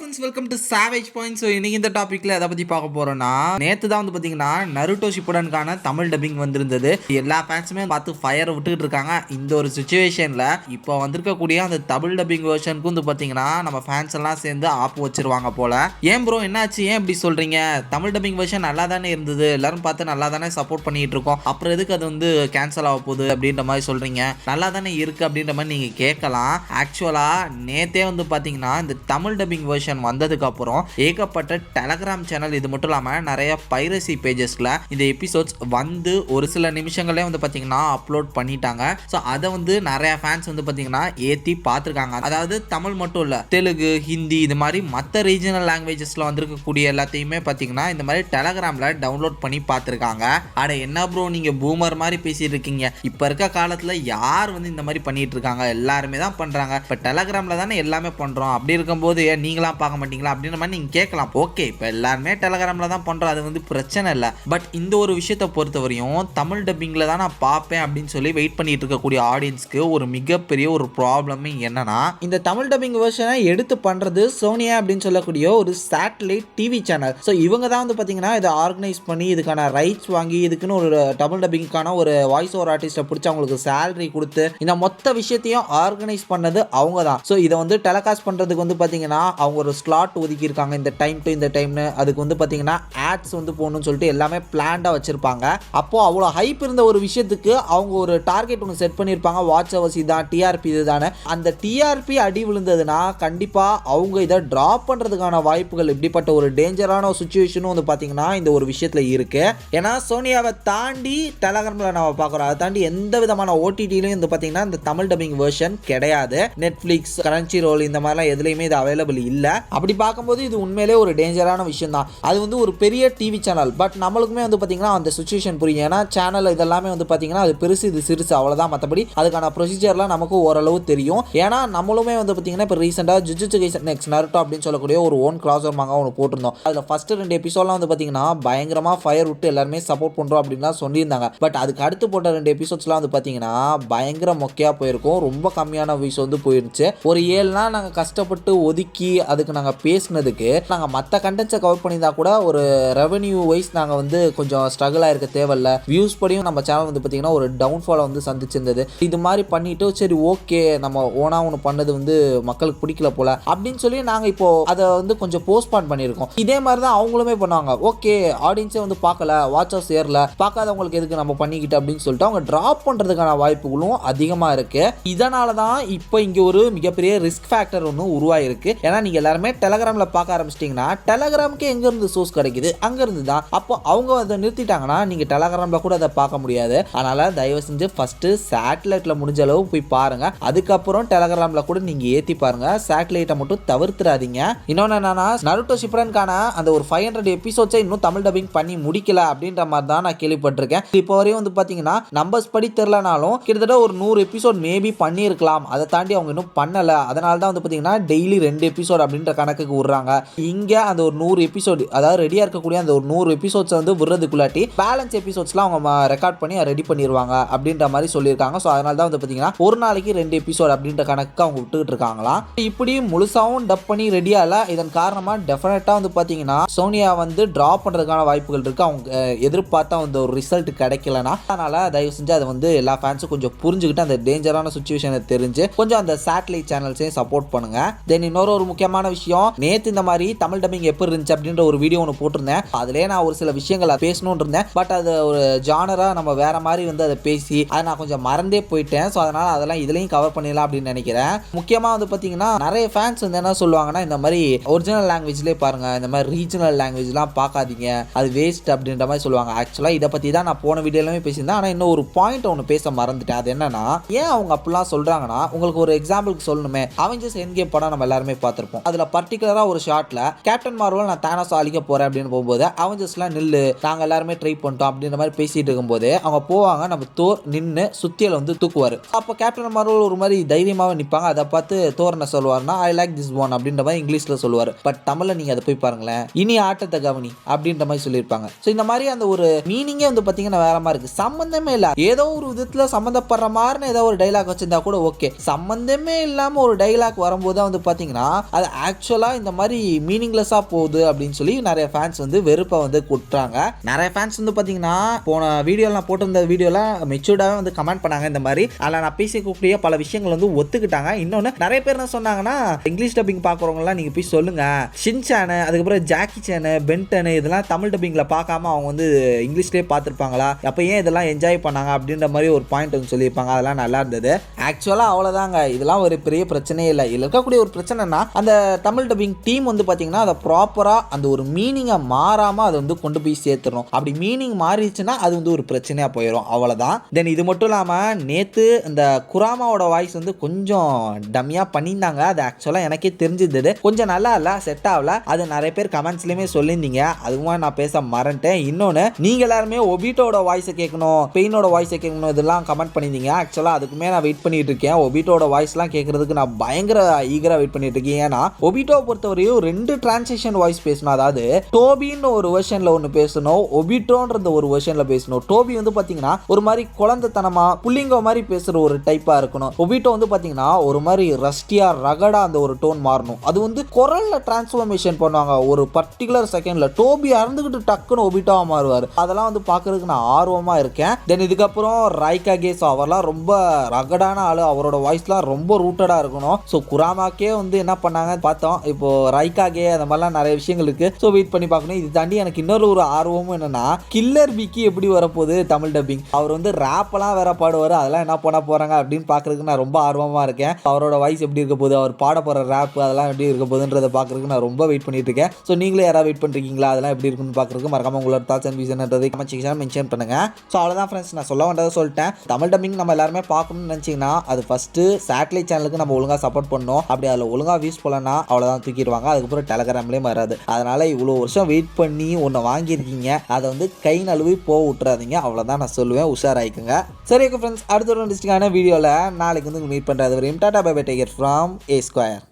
Friends, welcome to savage point. So இன்னைக்கு இந்த டாப்பிக்கில் எதை பற்றி பார்க்க போகிறோன்னா, நேற்று தான் வந்து பார்த்தீங்கன்னா நருட்டோ ஷிப்புடனுக்கான தமிழ் டப்பிங் வந்திருந்தது. எல்லா ஃபேன்ஸுமே பார்த்து ஃபயர் விட்டுக்கிட்டு இருக்காங்க. இந்த ஒரு சுச்சுவேஷனில் இப்போ வந்திருக்கக்கூடிய அந்த தமிழ் டப்பிங் வெர்ஷனுக்கு வந்து பார்த்தீங்கன்னா நம்ம ஃபேன்ஸ் எல்லாம் சேர்ந்து ஆப்பு வச்சிருவாங்க போல். ஏன் ப்ரோ என்னாச்சு, ஏன் இப்படி சொல்கிறீங்க? தமிழ் டப்பிங் வெர்ஷன் நல்லா தானே இருந்தது, எல்லாரும் பார்த்து நல்லா தானே சப்போர்ட் பண்ணிகிட்டு இருக்கோம், அப்புறம் எதுக்கு அது வந்து கேன்சல் ஆக போகுது அப்படின்ற மாதிரி சொல்கிறீங்க? நல்லா தானே இருக்குது அப்படின்ற மாதிரி நீங்கள் கேட்கலாம். ஆக்சுவலாக நேற்றே வந்து பார்த்தீங்கன்னா இந்த தமிழ் டப்பிங் வெர்ஷன் வந்ததுக்கு அப்புறம் ஏகப்பட்ட டெலகிராம் சேனல், இது மட்டும் இல்லாமல் நிறைய பைரசி பேஜஸ்ல இந்த எபிசோட்ஸ் வந்து ஒரு சில நிமிஷங்களே வந்து பார்த்தீங்கன்னா அப்லோட் பண்ணிட்டாங்க. ஸோ அதை வந்து நிறைய ஃபேன்ஸ் வந்து பார்த்தீங்கன்னா ஏற்றி பார்த்துருக்காங்க. அதாவது தமிழ் மட்டும் இல்லை, தெலுங்கு, ஹிந்தி, இது மாதிரி மற்ற ரீஜனல் லாங்குவேஜஸ்ல வந்திருக்கக்கூடிய எல்லாத்தையுமே பார்த்தீங்கன்னா இந்த மாதிரி டெலகிராம்ல டவுன்லோட் பண்ணி பார்த்துருக்காங்க. அட என்ன ப்ரோ நீங்க பூமர் மாதிரி பேசிட்டு இருக்கீங்க? இப்போ இருக்க காலத்தில் யார் வந்து இந்த மாதிரி பண்ணிட்டு இருக்காங்க? எல்லாருமே தான் பண்றாங்க. இப்போ டெலகிராம்ல தானே எல்லாமே பண்றோம். அப்படி இருக்கும்போது நீங்களாம் பார்க்க மாட்டீங்களா அப்படின்ற மாதிரி நீங்கள் கேட்கலாம். ஓகே, இப்போ எல்லாருமே டெலகிராமில் தான் பண்ணுறோம், அது வந்து பிரச்சனை இல்லை. பட் இந்த ஒரு விஷயத்தை பொறுத்தவரையும் தமிழ் டப்பிங்கில் தான் நான் பார்ப்பேன் அப்படின்னு சொல்லி வெயிட் பண்ணிட்டு இருக்கக்கூடிய ஆடியன்ஸ்க்கு ஒரு மிகப்பெரிய ஒரு ப்ராப்ளமே என்னன்னா, இந்த தமிழ் டப்பிங் வெர்ஷனை எடுத்து பண்ணுறது சோனியா அப்படின்னு சொல்லக்கூடிய ஒரு சேட்டலைட் டிவி சேனல். ஸோ இவங்க தான் வந்து பார்த்தீங்கன்னா இதை ஆர்கனைஸ் பண்ணி இதுக்கான ரைட்ஸ் வாங்கி இதுக்குன்னு ஒரு தமிழ் டப்பிங்கான ஒரு வாய்ஸ் ஓவர் ஆர்டிஸ்ட்டை பிடிச்சி அவங்களுக்கு சேலரி கொடுத்து இந்த மொத்த விஷயத்தையும் ஆர்கனைஸ் பண்ணது அவங்க தான். ஸோ இதை வந்து டெலிகாஸ்ட் பண்ணுறதுக்கு வந்து பார்த்தீங்கன்னா அவங்க ஒரு ஸ்லாட் ஒதுக்கி இருக்காங்க, இந்த டைம் டு இந்த டைம்னு. அதுக்கு வந்து பார்த்தீங்கன்னா ஆட்ஸ் வந்து போகணும்னு சொல்லிட்டு எல்லாமே பிளான்டாக வச்சிருப்பாங்க. அப்போ அவ்வளோ ஹைப் இருந்த ஒரு விஷயத்துக்கு அவங்க ஒரு டார்கெட் ஒன்று செட் பண்ணியிருப்பாங்க. வாட்ச் ஹவர்ஸ் இதான், டிஆர்பி இதுதானே. அந்த டிஆர்பி அடி விழுந்ததுன்னா கண்டிப்பாக அவங்க இதை ட்ராப் பண்ணுறதுக்கான வாய்ப்புகள், இப்படிப்பட்ட ஒரு டேஞ்சரான ஒரு சுச்சுவேஷனும் வந்து பார்த்தீங்கன்னா இந்த ஒரு விஷயத்தில் இருக்கு. ஏன்னா சோனியாவை தாண்டி டெலகிராமில் நம்ம பார்க்குறோம், அதை தாண்டி எந்த விதமான ஓடிடிலையும் வந்து பார்த்தீங்கன்னா இந்த தமிழ் டப்பிங் வெர்ஷன் கிடையாது. நெட்ஃப்ளிக்ஸ், கிரன்ச்சி ரோல் இந்த மாதிரிலாம் எதுலையுமே இது அவைலபிள் இல்லை. அப்படி பார்க்கும்போது இது உண்மையிலே ஒரு டேஞ்சரான விஷயம் தான். அது வந்து ஒரு பெரிய டிவி சேனல், பட் நம்மளுக்குமே வந்து பார்த்தீங்கன்னா அந்த சுச்சுவேஷன் புரியும். ஏன்னா சேனல் இதெல்லாமே வந்து பார்த்தீங்கன்னா அது பெருசு, இது சிறுசு, அவ்வளோதான். மற்றபடி அதுக்கான ப்ரொசீஜர்லாம் நமக்கு ஓரளவு தெரியும். ஏன்னா நம்மளுமே வந்து பார்த்தீங்கன்னா இப்போ ரீசெண்டாக ஜுஜுட்சு கைசன் எக்ஸ் நருட்டோ அப்படின்னு சொல்லக்கூடிய ஒரு ஓன் கிராஸ்ஓவர் மாங்கா ஒன்று போட்டிருந்தோம். அதில் ஃபர்ஸ்ட் 2 எபிசோட்லாம் வந்து பார்த்தீங்கன்னா பயங்கரமாக ஃபயர் விட்டு எல்லாருமே சப்போர்ட் பண்ணுறோம் அப்படின்லாம் சொல்லியிருந்தாங்க. பட் அதுக்கு அடுத்து போட்ட 2 எபிசோட்ஸ்லாம் வந்து பார்த்தீங்கன்னா பயங்கர மொக்கையாக போயிருக்கும். ரொம்ப கம்மியான வியூஸ் வந்து போயிருந்துச்சு. ஒரு 7 நாள் நாங்கள் கஷ்டப்பட்டு ஒதுக்கி அதுக்கு நாங்கள் பேசினதுக்கு நாங்கள் மற்ற கண்டென்ட்ஸை கவர் பண்ணியிருந்தா கூட ஒரு ரெவன்யூ வைஸ் நாங்கள் வந்து கொஞ்சம் ஸ்ட்ரகிள் ஆயிருக்க தேவையில்ல. வியூஸ் படியும் நம்ம சேனல் வந்து பார்த்தீங்கன்னா ஒரு டவுன்ஃபாலை வந்து சந்திச்சிருந்தது. இது மாதிரி பண்ணிட்டு சரி ஓகே நம்ம ஓனா ஒன்று பண்ணது வந்து மக்களுக்கு பிடிக்கல போல அப்படின்னு சொல்லி நாங்கள் இப்போ அதை வந்து கொஞ்சம் போஸ்ட்பான் பண்ணியிருக்கோம். இதே மாதிரி தான் அவங்களுமே பண்ணுவாங்க. ஓகே ஆடியன்ஸே வந்து பார்க்கல, வாட்ச் ஹவர்ஸ் ஏறல, பார்க்காதவங்களுக்கு எதுக்கு நம்ம பண்ணிக்கிட்டு அப்படின்னு சொல்லிட்டு அவங்க ட்ராப் பண்ணுறதுக்கான வாய்ப்புகளும் அதிகமாக இருக்கு. இதனால தான் இப்போ இங்கே ஒரு மிகப்பெரிய ரிஸ்க் ஃபேக்டர் ஒன்று உருவாயிருக்கு. ஏன்னா நீங்கள் எல்லாருமே டெலகிராமில் பார்க்க ஆரம்பிச்சிட்டிங்கன்னா டெலகிராமுக்கு எங்கேருந்து சோர்ஸ் கிடைக்குது, அங்கேருந்து தான். அப்போ அவங்க அதை நிறுத்திட்டாங்கன்னா நீங்கள் டெலகிராமில் கூட அதை பார்க்க முடியாது. அதனால் தயவு செஞ்சு ஃபஸ்ட்டு சேட்டலைட்டில் முடிஞ்ச அளவு போய் பாருங்கள். அதுக்கப்புறம் டெலகிராமில் கூட நீங்கள் ஏற்றி பாருங்கள். சேட்டலைட்டை மட்டும் தவிர்த்துறாதீங்க. இன்னொன்று என்னன்னா, நருட்டோ ஷிப்புடனுக்கான அந்த ஒரு 500 எபிசோட்ஸை இன்னும் தமிழ் டப்பிங் பண்ணி முடிக்கல அப்படின்ற மாதிரி தான் நான் கேள்விப்பட்டிருக்கேன். இப்போ வரையும் வந்து பார்த்தீங்கன்னா நம்பர்ஸ் படி தெரிலனாலும் கிட்டத்தட்ட ஒரு 100 எபிசோட் மேபி பண்ணியிருக்கலாம். அதை தாண்டி அவங்க இன்னும் பண்ணலை. அதனால தான் வந்து பார்த்தீங்கன்னா டெய்லி 2 எபிசோட் அப்படின்ற கணக்குக்கு விடுறாங்க. இங்கே அந்த ஒரு 100 எபிசோடு, அதாவது ரெடியாக இருக்கக்கூடிய அந்த ஒரு 100 எபிசோட்ஸை வந்து விடுறதுக்குள்ளாட்டி பேலன்ஸ் எபிசோட்ஸ்லாம் அவங்க ரெக்கார்ட் பண்ணி ரெடி பண்ணிடுவாங்க அப்படின்ற மாதிரி சொல்லியிருக்காங்க. ஸோ அதனால தான் வந்து பார்த்தீங்கன்னா ஒரு நாளைக்கு 2 எபிசோட் அப்படின்ற கணக்கு அவங்க விட்டுக்கிட்டு இருக்காங்களாம். இப்படி முழுசாகவும் டப் பண்ணி ரெடியாக இல்லை. இதன் காரணமாக டெஃபினட்டாக வந்து பார்த்தீங்கன்னா சோனியா வந்து ட்ராப் பண்ணுறதுக்கான வாய்ப்புகள் இருக்குது. அவங்க எதிர்பார்த்தா அந்த ஒரு ரிசல்ட் கிடைக்கலனா. அதனால் தயவு செஞ்சு அதை வந்து எல்லா ஃபேன்ஸும் கொஞ்சம் புரிஞ்சுக்கிட்டு அந்த டேஞ்சரான சுச்சுவேஷனை தெரிஞ்சு கொஞ்சம் அந்த சேட்டலைட் சேனல்ஸையும் சப்போர்ட் பண்ணுங்க. தென் இன்னொரு முக்கியமான விஷயம், நேற்று இந்த மாதிரி தமிழ் டப்பிங் எப்படி இருந்துச்சு அப்படின்ற ஒரு வீடியோ ஒன்று போட்டிருந்தேன். அதிலே நான் ஒரு சில விஷயங்களை பேசணும்னு இருந்தேன். பட் அது ஒரு ஜானரா நம்ம வேற மாதிரி வந்து அதை பேசி அதை நான் கொஞ்சம் மறந்தே போயிட்டேன். ஸோ அதனால அதெல்லாம் இதுலையும் கவர் பண்ணிடலாம் அப்படின்னு நினைக்கிறேன். முக்கியமாக வந்து பார்த்தீங்கன்னா நிறைய ஃபேன்ஸ் வந்து என்ன சொல்லுவாங்கன்னா, இந்த மாதிரி ஒரிஜினல் லாங்குவேஜ்லேயே பாருங்க, இந்த மாதிரி ரீஜனல் லாங்குவேஜ்லாம் பார்க்காதீங்க, அது வேஸ்ட் அப்படின்ற மாதிரி சொல்லுவாங்க. ஆக்சுவலாக இதை பற்றி தான் நான் போன வீடியோலையுமே பேசியிருந்தேன். ஆனால் இன்னும் ஒரு பாயிண்ட் ஒன்று பேச மறந்துட்டேன். அது என்னன்னா, ஏன் அவங்க அப்படிலாம் சொல்றாங்கன்னா, உங்களுக்கு ஒரு எக்ஸாம்பிளுக்கு சொல்லணுமே, அவெஞ்சர்ஸ் எண்ட் கேம் படம் நம்ம எல்லாருமே பார்த்திருப்போம். அதுல பர்டிகுலரா ஒரு ஷாட்ல கேப்டன் மார்வல் நான் தானோஸ் அழிக்க போறேன் அப்படின்னு போகும்போது அவெஞ்சர்ஸ்லாம் நில்லு, நாங்க எல்லாருமே ட்ரை பண்ணிட்டோம் அப்படின்ற மாதிரி பேசிட்டு இருக்கும்போது அவங்க போவாங்க, நம்ம தோர் நின்று சுத்தியல வந்து தூக்குவாரு. அப்போ கேப்டன் மார்வல் ஒரு மாதிரி தைரியமாவே நிற்பாங்க. அதை பார்த்து தோர் என்ன சொல்லுவாருன்னா, ஐ லைக் திஸ் ஒன் அப்படின்ற மாதிரி இங்கிலீஷ்ல சொல்லுவாரு. பட் தமிழ்ல நீங்க அதை போய் பாருங்களேன், இனி ஆட்டத்தை கவனி அப்படின்ற மாதிரி சொல்லியிருப்பாங்க. ஸோ இந்த மாதிரி அந்த ஒரு மீனிங்கே வந்து பார்த்தீங்கன்னா வேற மாதிரி இருக்கு. சம்பந்தமே இல்லை, ஏதோ ஒரு விதத்தில் சம்மந்தப்படுற மாதிரி ஏதோ ஒரு டைலாக் வச்சிருந்தா கூட ஓகே. சம்பந்தமே இல்லாமல் ஒரு டைலாக் வரும்போது வந்து பார்த்தீங்கன்னா அது ஆக்சுவலாக இந்த மாதிரி மீனிங்லெஸ்ஸாக போகுது அப்படின்னு சொல்லி நிறைய ஃபேன்ஸ் வந்து வெறுப்பை வந்து கொடுத்தாங்க. நிறைய ஃபேன்ஸ் வந்து பார்த்தீங்கன்னா போன வீடியோலாம் போட்டிருந்த வீடியோலாம் மெச்சூர்டாகவே வந்து கமெண்ட் பண்ணாங்க இந்த மாதிரி. அதில் நான் பேசக்கூடிய பல விஷயங்கள் வந்து ஒத்துக்கிட்டாங்க. இன்னொன்று நிறைய பேர் என்ன சொன்னாங்கன்னா, இங்கிலீஷ் டப்பிங் பார்க்குறவங்களாம் நீங்கள் போய் சொல்லுங்கள், ஷின்சானு அதுக்கப்புறம் ஜாக்கி சேனு பென்டனு இதெல்லாம் தமிழ் டப்பிங்கில் பார்க்காம அவங்க வந்து இங்கிலீஷ்லேயே பார்த்துருப்பாங்களா, அப்போ ஏன் இதெல்லாம் என்ஜாய் பண்ணாங்க அப்படின்ற மாதிரி ஒரு பாயிண்ட் வந்து சொல்லியிருப்பாங்க. அதெல்லாம் நல்லா இருந்தது. ஆக்சுவலாக அவ்வளோதாங்க, இதெல்லாம் ஒரு பெரிய பிரச்சனையே இல்லை. இதில் இருக்கக்கூடிய ஒரு பிரச்சனைனா அந்த தமிழ் டப்பிங் டீம் வந்து பார்த்தீங்கன்னா அதை ப்ராப்பராக அந்த ஒரு மீனிங்கை மாறாமல் அதை வந்து கொண்டு போய் சேர்த்துடணும். அப்படி மீனிங் மாறிடுச்சுன்னா அது வந்து ஒரு பிரச்சனையாக போயிடும், அவ்வளோதான். தென் இது மட்டும் இல்லாமல் நேற்று இந்த குராமாவோட வாய்ஸ் வந்து கொஞ்சம் டம்மியாக பண்ணியிருந்தாங்க. அது ஆக்சுவலாக எனக்கே தெரிஞ்சிருந்தது, கொஞ்சம் நல்லா இல்லை, செட் ஆகல. அது நிறைய பேர் கமெண்ட்ஸ்லேயுமே சொல்லியிருந்தீங்க, அதுவும் நான் பேச மறந்துட்டேன். இன்னொன்று, நீங்கள் எல்லாருமே ஒபிட்டோட வாய்ஸை கேட்கணும், பெயினோட வாய்ஸை கேட்கணும், இதெல்லாம் கமெண்ட் பண்ணியிருந்தீங்க. ஆக்சுவலாக அதுக்குமே நான் வெயிட் பண்ணிட்டு இருக்கேன். ஒபிட்டோட வாய்ஸ்லாம் கேட்கறதுக்கு நான் பயங்கர ஈகராக வெயிட் பண்ணிட்டு இருக்கேன். ஏன்னா ஒபிட்டோ பொறுத்தவரையும் 2 டிரான்ஸ்லேஷன் வாய்ஸ் பேசணும். அதாவது டோபின்னு ஒரு வெர்ஷனில் ஒன்று பேசணும், ஒபிட்டோன்ற ஒரு வெர்ஷனில் பேசணும். டோபி வந்து பார்த்தீங்கன்னா ஒரு மாதிரி குழந்தைத்தனமா புள்ளிங்க மாதிரி பேசுகிற ஒரு டைப்பாக இருக்கணும். ஒபிட்டோ வந்து பார்த்தீங்கன்னா ஒரு மாதிரி ரஸ்டியா ரகடா அந்த ஒரு டோன் மாறணும். அது வந்து குரலில் டிரான்ஸ்ஃபர்மேஷன் பண்ணுவாங்க ஒரு பர்டிகுலர் செகண்டில். டோபி அறந்துக்கிட்டு டக்குன்னு ஒபிட்டோவாக மாறுவார். அதெல்லாம் வந்து பார்க்கறதுக்கு நான் ஆர்வமாக இருக்கேன். தென் இதுக்கப்புறம் ரைகா கேஸ் அவர்லாம் ரொம்ப ரகடான ஆள், அவரோட வாய்ஸ்லாம் ரொம்ப ரூட்டடாக இருக்கணும். ஸோ குராமாக்கே வந்து என்ன பண்ணாங்க பார்த்தோம். இப்போ ரைகாகே அந்த மாதிரிலாம் நிறைய விஷயங்கள் இருக்கு. ஸோ வெயிட் பண்ணி பார்க்கணும். இது தாண்டி எனக்கு இன்னொரு ஒரு ஆர்வமும் என்னன்னா, கில்லர் பிக்கி எப்படி வரப்போகுது தமிழ் டப்பிங். அவர் வந்து ரேப்பெல்லாம் வேற பாடுவார், அதெல்லாம் என்ன பண்ண போறாங்க அப்படின்னு பார்க்கறதுக்கு நான் ரொம்ப ஆர்வமாக இருக்கேன். அவரோட வாய்ஸ் எப்படி இருக்க போகுது, அவர் பாட போகிற ரேப் அதெல்லாம் எப்படி இருக்க போகுதுன்றதை பார்க்கறதுக்கு நான் ரொம்ப வெயிட் பண்ணிட்டு இருக்கேன். ஸோ நீங்களே யாராவது வெயிட் பண்ணிருக்கீங்களா, அதெல்லாம் எப்படி இருக்குன்னு பார்க்கறதுக்கு மறக்காம உங்களோட தாட்ஸ் அண்ட் விஷன்ன்றதை கமெண்ட் செக்ஷனில் மென்ஷன் பண்ணுங்க. ஸோ அவ்வளோதான் ஃப்ரெண்ட்ஸ், நான் சொல்ல வேண்டதை சொல்லிட்டேன். தமிழ் டப்பிங் நம்ம எல்லாருமே பார்க்கணும்னு நினச்சிங்கன்னா அது ஃபஸ்ட்டு சேட்டலைட் சேனலுக்கு நம்ம ஒழுங்காக சப்போர்ட் பண்ணணும். அப்படி அதில் ஒழுங்காக வியூஸ் போலன்னா அவ்வளோதான், தூக்கிடுவாங்க. அதுக்கப்புறம் டெலகிராம்லேயும் வராது. அதனால் இவ்வளோ வருஷம் வெயிட் பண்ணி ஒன்று வாங்கியிருக்கீங்க, அதை வந்து கை நழுவி போக விட்டுறாதீங்க. அவ்வளோதான் நான் சொல்லுவேன், உஷாராயிக்குங்க. சரி ஓகே ஃப்ரெண்ட்ஸ், அடுத்த ஒரு டிஸ்ட்ரிக்டான வீடியோவில் நாளைக்கு வந்து மீட் பண்ணுறது வரையும் tata bye bye, take care from A Square.